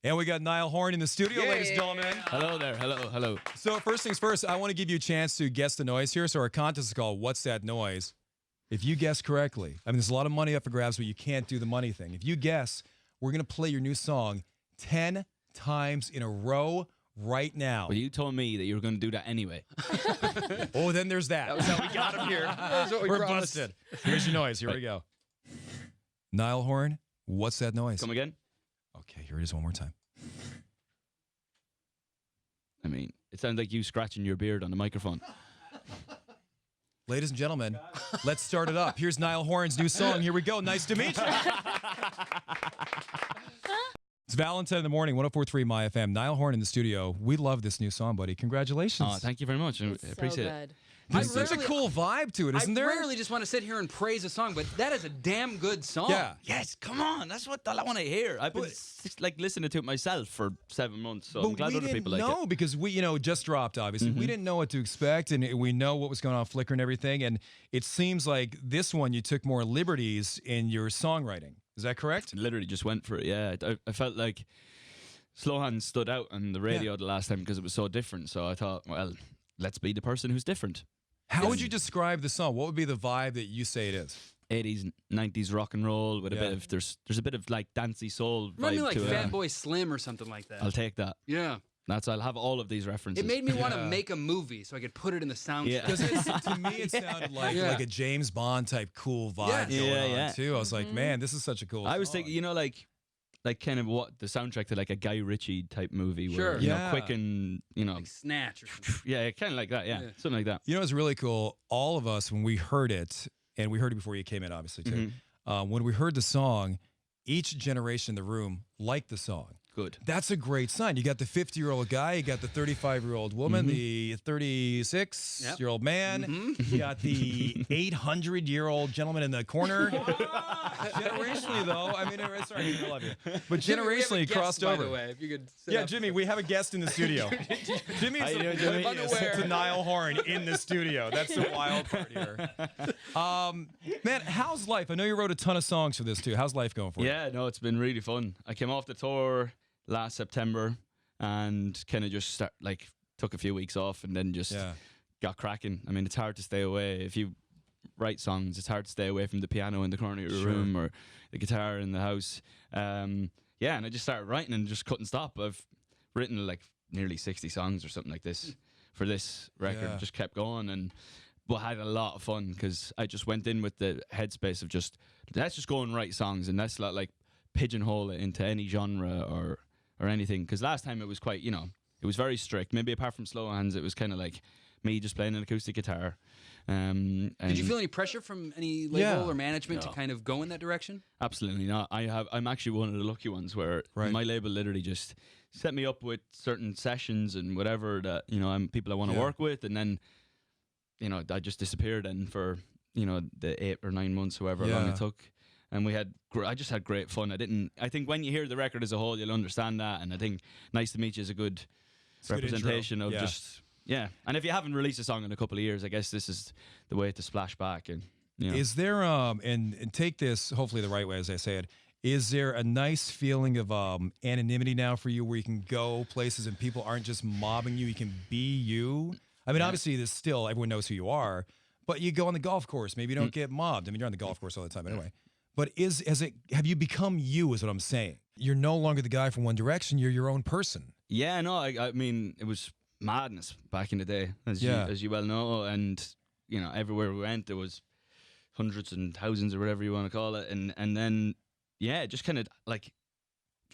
And we got Niall Horan in the studio, ladies and gentlemen. Hello there. Hello. So first things first, I want to give you a chance to guess the noise here. So our contest is called What's That Noise? If you guess correctly, I mean, there's a lot of money up for grabs, but you can't do the money thing. If you guess, we're going to play your new song 10 times in a row right now. Well, you told me that you were going to do that anyway. Oh, then there's that. That was how we got him here. That's what we We're promised. busted. Here's your noise. Here we go. Niall Horan, what's that noise? Come again? Okay, here it is one more time. I mean, it sounds like you scratching your beard on the microphone. Ladies and gentlemen, let's start it up. Here's Niall Horan's new song. Here we go. Nice to meet you. It's Valentine in the Morning, 104.3 MYfm. Niall Horan in the studio. We love this new song, buddy. Congratulations. Oh, thank you very much. I appreciate it. There's such a cool vibe to it, isn't there? I rarely just want to sit here and praise a song, but that is a damn good song. Yeah. Yes, come on. That's what I want to hear. I've been like listening to it myself for 7 months, so I'm glad other people like it. No, because we, just dropped, obviously. We didn't know what to expect, and we know what was going on Flickr and everything, and it seems like this one you took more liberties in your songwriting. Is that correct? Literally just went for it, yeah. I felt like Slow Hands stood out on the radio the last time because it was so different, so I thought, well, let's be the person who's different. How would you describe the song? What would be the vibe that you say it is? 80s, 90s rock and roll with a bit of there's a bit of like dancey soul Remind me vibe like to it. Fatboy Slim or something like that. I'll take that. Yeah. I'll have all of these references. It made me want to make a movie so I could put it in the soundtrack. Yeah. Because to me, it sounded like a James Bond type cool vibe going on too. I was like, man, this is such a cool song. I was thinking, like kind of what the soundtrack to like a Guy Ritchie type movie, Sure. where you know, quick and Like Snatch or something. yeah, kind of like that, yeah, something like that. You know, it's really cool. All of us, when we heard it, and we heard it before you came in, obviously too. When we heard the song, each generation in the room liked the song. Good. That's a great sign. You got the 50-year-old guy, you got the 35-year-old woman, the 36-year-old man, you got the 800-year-old gentleman in the corner. Generationally, though, I mean, sorry, I love you, but generationally it crossed over. By the way, if you could sit Yeah, up. Jimmy, we have a guest in the studio. Jimmy is Unaware. to Niall Horan in the studio. That's the wild part here. Man, how's life? I know you wrote a ton of songs for this too. How's life going for you? Yeah, no, it's been really fun. I came off the tour last September and kind of just took a few weeks off and then just got cracking. I mean, it's hard to stay away. If you write songs, it's hard to stay away from the piano in the corner of your room or the guitar in the house. And I just started writing and just couldn't stop. I've written like nearly 60 songs or something like this for this record. Just kept going but had a lot of fun because I just went in with the headspace of let's just go and write songs and let's not like pigeonhole it into any genre or anything. Because last time it was quite, it was very strict. Maybe apart from Slow Hands, it was kind of like me just playing an acoustic guitar. Did you feel any pressure from any label or management to kind of go in that direction? Absolutely not. I'm actually one of the lucky ones where my label literally just set me up with certain sessions and whatever that people I want to work with, and then I just disappeared then for the 8 or 9 months, however long it took. And I just had great fun. I think when you hear the record as a whole, you'll understand that. And I think Nice to Meet You is a good representation of just. And if you haven't released a song in a couple of years, I guess this is the way to splash back. And is there and take this hopefully the right way as I say it. Is there a nice feeling of anonymity now for you, where you can go places and people aren't just mobbing you? You can be you. I mean, obviously, there's still everyone knows who you are, but you go on the golf course, maybe you don't get mobbed. I mean, you're on the golf course all the time anyway. But have you become you? Is what I'm saying. You're no longer the guy from One Direction. You're your own person. Yeah, no, I mean, it was madness back in the day, as you well know, and everywhere we went there was hundreds and thousands or whatever you want to call it, and then just kind of like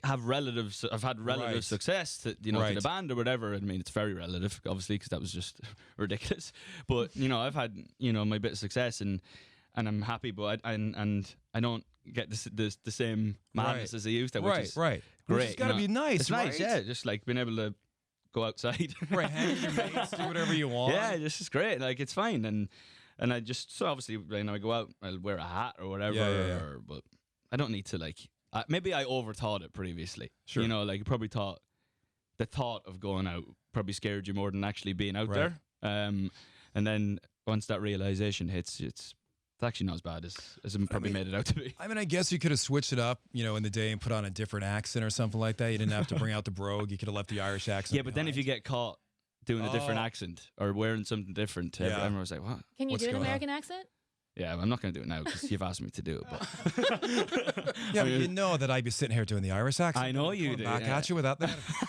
have relatives. I've had relative success to to the band or whatever. I mean, it's very relative, obviously, because that was just ridiculous. But I've had my bit of success and I'm happy, but I don't get the same madness as I used to, which is great. It's got to be nice. It's nice, yeah. Just like being able to go outside, hang with your mates, do whatever you want. Yeah, this is great. Like it's fine, and I just obviously when I go out, I'll wear a hat or whatever. But I don't need to maybe I overthought it previously. Sure, probably the thought of going out probably scared you more than actually being out there. And then once that realization hits, It's actually not as bad as it probably made it out to be. I mean, I guess you could have switched it up, in the day and put on a different accent or something like that. You didn't have to bring out the brogue. You could have left the Irish accent. Yeah, but then if you get caught doing a different accent or wearing something different, everyone was like, "What? Can you do an American accent?" Yeah, I'm not going to do it now because you've asked me to do it. But yeah, but you know that I'd be sitting here doing the Irish accent. I know you do. Back at you with that.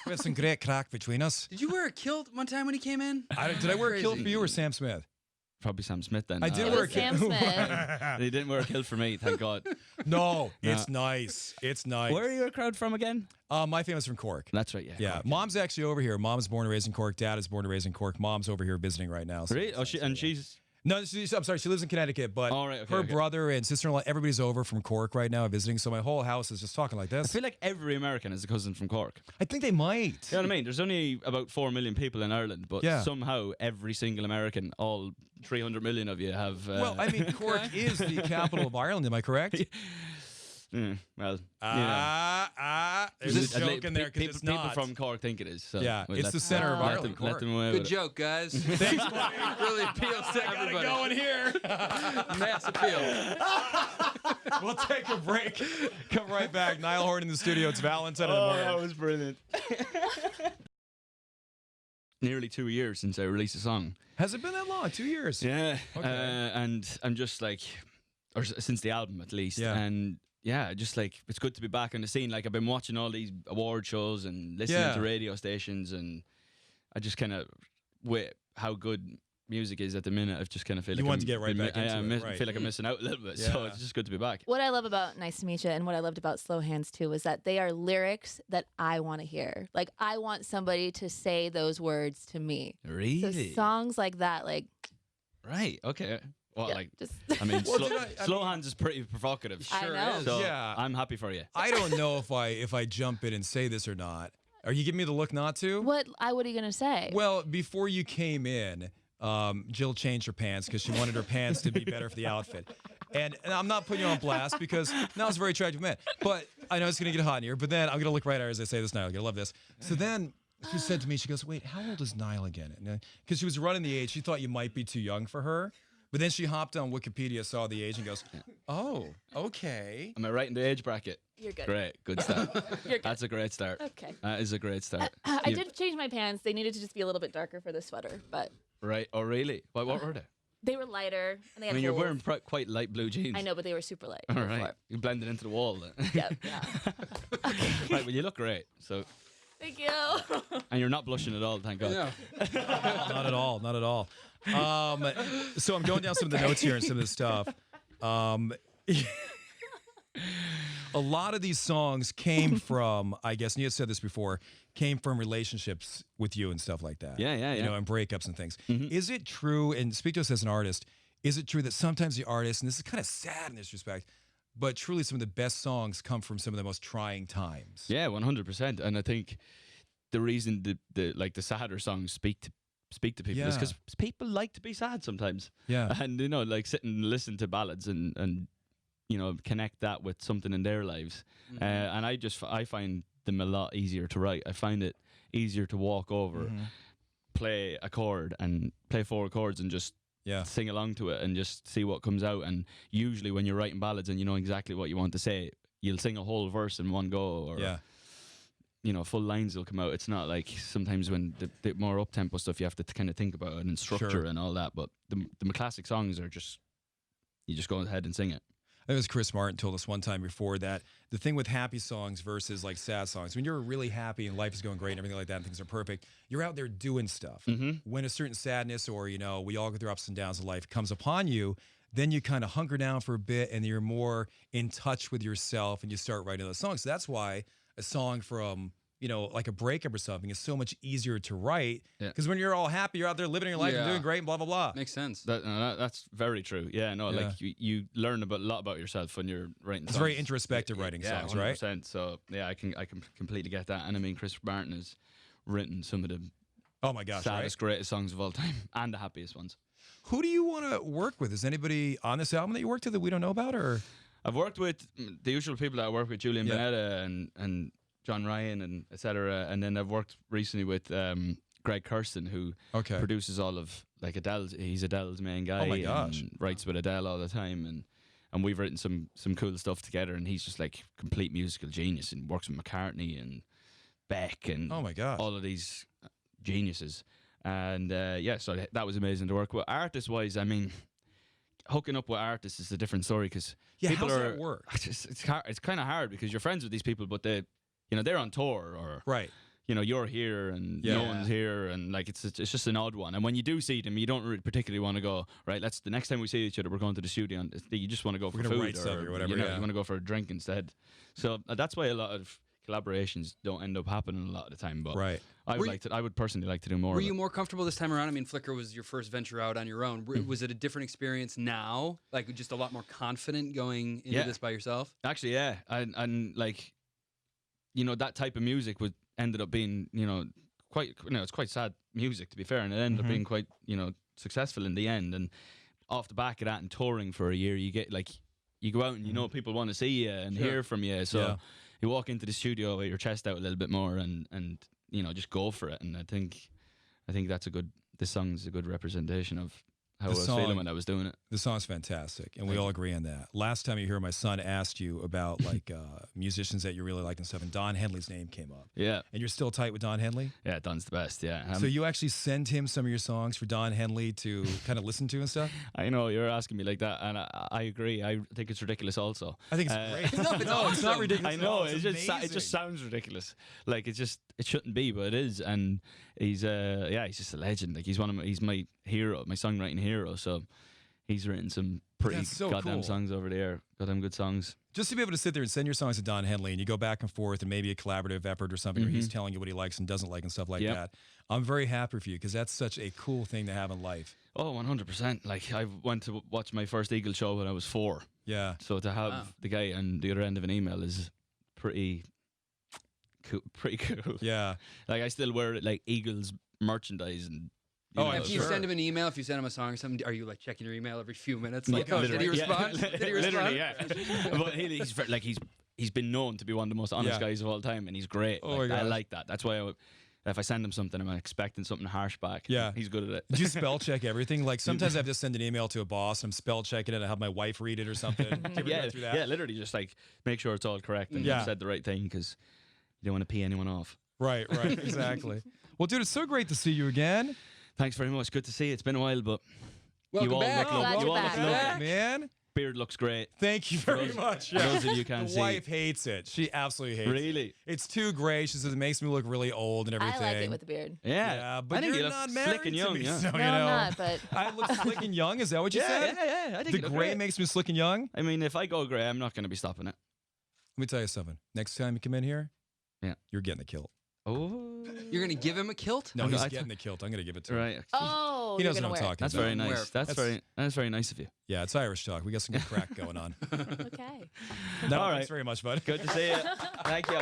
We had some great crack between us. Did you wear a kilt one time when he came in? Did I wear a kilt for you or Sam Smith? Probably Sam Smith then. I did wear a kilt. Sam Smith. He didn't wear a kilt for me, thank God. No, it's nice. It's nice. Where are your crowd from again? My family's from Cork. That's right, yeah. Yeah, Cork. Mom's actually over here. Mom's born and raised in Cork. Dad is born and raised in Cork. Mom's over here visiting right now. So Really? Oh, she's... No, I'm sorry. She lives in Connecticut, but her brother and sister-in-law, everybody's over from Cork right now visiting. So my whole house is just talking like this. I feel like every American is a cousin from Cork. I think they might. You know what I mean? There's only about 4 million people in Ireland, but somehow every single American, all 300 million of you have... Well, I mean, Cork is the capital of Ireland, am I correct? Well, there's a joke in there because it's not. People from Cork think it is. So yeah, it's the center of Ireland. Let them away Good with joke, guys. Thanks, buddy. Really appeals to everybody. Going here. Mass appeal. We'll take a break. Come right back. Niall Horan in the studio. It's Valentine in the Morning. That was brilliant. Nearly 2 years since I released a song. Has it been that long? 2 years? Yeah. Okay. And I'm just like, or since the album at least. Yeah. And yeah, just like, it's good to be back on the scene. Like, I've been watching all these award shows and listening to radio stations, and I just kind of, with how good music is at the minute, I've just kind of feel like want to get right back into it, right. I feel like I'm missing out a little bit, so it's just good to be back. What I love about Nice to Meet You and what I loved about Slow Hands too is that they are lyrics that I want to hear. Like, I want somebody to say those words to me. Really? So songs like that, like... Right, okay. Well, yeah, like, just I mean, Slow Hands is pretty provocative. Sure is. So Yeah. I'm happy for you. I don't know if I jump in and say this or not. Are you giving me the look not to? What are you going to say? Well, before you came in, Jill changed her pants because she wanted her pants to be better for the outfit. And I'm not putting you on blast because Niall's a very attractive man. But I know it's going to get hot in here. But then I'm going to look right at her as I say this, Niall. You're going to love this. So then she said to me, she goes, wait, how old is Niall again? Because she was running the age. She thought you might be too young for her. But then she hopped on Wikipedia, saw the age, and goes, oh, okay. Am I right in the age bracket? You're good. Great. Good start. You're good. That's a great start. Okay. That is a great start. I did change my pants. They needed to just be a little bit darker for the sweater, but... Right. Oh, really? What were they? They were lighter, and they had you're holes. wearing quite light blue jeans. I know, but they were super light. All right. You blended into the wall then. Yeah. Okay. Right, well, you look great. So. Thank you. And you're not blushing at all, thank God. Yeah. Not at all. Not at all. So I'm going down some of the notes here and some of the stuff. A lot of these songs came from, I guess, and you had said this before, came from relationships with you and stuff like that. Yeah. You know, and breakups and things. Mm-hmm. Is it true, and speak to us as an artist, is it true that sometimes the artist, and this is kind of sad in this respect, but truly some of the best songs come from some of the most trying times? Yeah, 100%. And I think the reason the sadder songs speak to people is because people like to be sad sometimes. Yeah. And, like sit and listen to ballads and connect that with something in their lives. Mm-hmm. And I find them a lot easier to write. I find it easier to walk over, play a chord and play 4 chords and just sing along to it and just see what comes out. And usually when you're writing ballads and you know exactly what you want to say, you'll sing a whole verse in one go, or full lines will come out. It's not like sometimes when the more up-tempo stuff, you have to kind of think about it and structure and all that. But the classic songs are just, you just go ahead and sing it. I think it was Chris Martin told us one time before that the thing with happy songs versus like sad songs, when you're really happy and life is going great and everything like that and things are perfect, you're out there doing stuff. When a certain sadness or, we all go through ups and downs of life comes upon you, then you kind of hunker down for a bit and you're more in touch with yourself and you start writing those songs. So that's why a song from, like a breakup or something is so much easier to write because when you're all happy, you're out there living your life and doing great and blah, blah, blah. Makes sense. That's very true. Yeah, no, like you learn a lot about yourself when you're writing songs. It's very introspective writing songs, 100%. right? So, yeah, I can completely get that. And I mean, Chris Martin has written some of the saddest, greatest songs of all time and the happiest ones. Who do you want to work with? Is anybody on this album that you worked with that we don't know about? Or I've worked with the usual people that I work with, Julian Bonetta and John Ryan and etc. And then I've worked recently with Greg Kirsten, who Okay. produces all of like Adele's. He's Adele's main guy. Oh my gosh. And writes with Adele all the time, and we've written some cool stuff together. And he's just like complete musical genius, and works with McCartney and Beck and Oh my gosh. all of these geniuses. And yeah, so that was amazing to work with. Artist wise, I mean, hooking up with artists is a different story because people how's are. that work? It's kind of hard because you're friends with these people, but they're on tour, or Right. you're here and no one's here, and like it's just an odd one. And when you do see them, you don't really particularly want to go, right, the next time we see each other, we're going to the studio, and you just want to go for gonna food write something or whatever, you yeah. want to go for a drink instead. So that's why a lot of collaborations don't end up happening a lot of the time. But Right. I would personally like to do more. Were of you it. more comfortable this time around? I mean, Flickr was your first venture out on your own. Was it a different experience now? Like just a lot more confident going into this by yourself? Actually, yeah, and like, that type of music ended up being, quite, it's quite sad music, to be fair, and it ended up being quite, successful in the end. And off the back of that and touring for a year, you get like, you go out and people want to see you and hear from you. So you walk into the studio with your chest out a little bit more and just go for it. And I think this song's a good representation of how I was feeling when I was doing it. The song's fantastic, and we all agree on that. Last time you hear, my son asked you about like musicians that you really like and stuff, and Don Henley's name came up. Yeah. And you're still tight with Don Henley? Yeah, Don's the best, yeah. So you actually send him some of your songs for Don Henley to kind of listen to and stuff? I know, you're asking me like that, and I agree. I think it's ridiculous also. I think it's great. No, it's not ridiculous. I know, it's it just sounds ridiculous. Like it shouldn't be, but it is. And he's just a legend. Like he's my hero, my songwriting hero. So he's written some pretty goddamn songs over there. Goddamn good songs. Just to be able to sit there and send your songs to Don Henley and you go back and forth and maybe a collaborative effort or something where he's telling you what he likes and doesn't like and stuff like that. I'm very happy for you because that's such a cool thing to have in life. Oh, 100%. Like I went to watch my first Eagle show when I was 4. Yeah. So to have the guy on the other end of an email is pretty cool. Pretty cool. Yeah. Like I still wear like Eagles merchandise and. If you send him an email, if you send him a song or something, are you like checking your email every few minutes? Like, did he respond? Yeah. Did he respond? Literally, yeah. But he's been known to be one of the most honest guys of all time, and he's great. Oh like, my I gosh. like that. That's why if I send him something, I'm expecting something harsh back. Yeah. He's good at it. Do you spell check everything? Like sometimes I have to send an email to a boss and I'm spell checking it. I have my wife read it or something. Do you ever go through that? Yeah, literally just like make sure it's all correct and you've said the right thing because you don't want to pee anyone off. Right, exactly. Well, dude, it's so great to see you again. Thanks very much. Good to see you. It's been a while, but Welcome you all back. look lovely. You all look lovely. Man. Beard looks great. Thank you very much. For those of you who can't The see. wife hates it. She absolutely hates it. Really? It's too gray. She says it makes me look really old and everything. I like it with the beard. Yeah, but I think you're you look not slick married and to young. me, Yeah. so, No, you I'm know. not, but I look slick and young. Is that what you said? Yeah. I think The you look gray great. makes me slick and young. I mean, if I go grey, I'm not going to be stopping it. Let me tell you something. Next time you come in here, you're getting the kilt. Oh, You're going to give him a kilt? No, he's getting the kilt. I'm going to give it to him. right. oh, He you're knows gonna what I'm wear talking That's about. very nice. That's very nice of you. Yeah, it's Irish talk. We got some good crack going on. it. Okay. No, All right. thanks very much, bud. Good to see you. Thank you.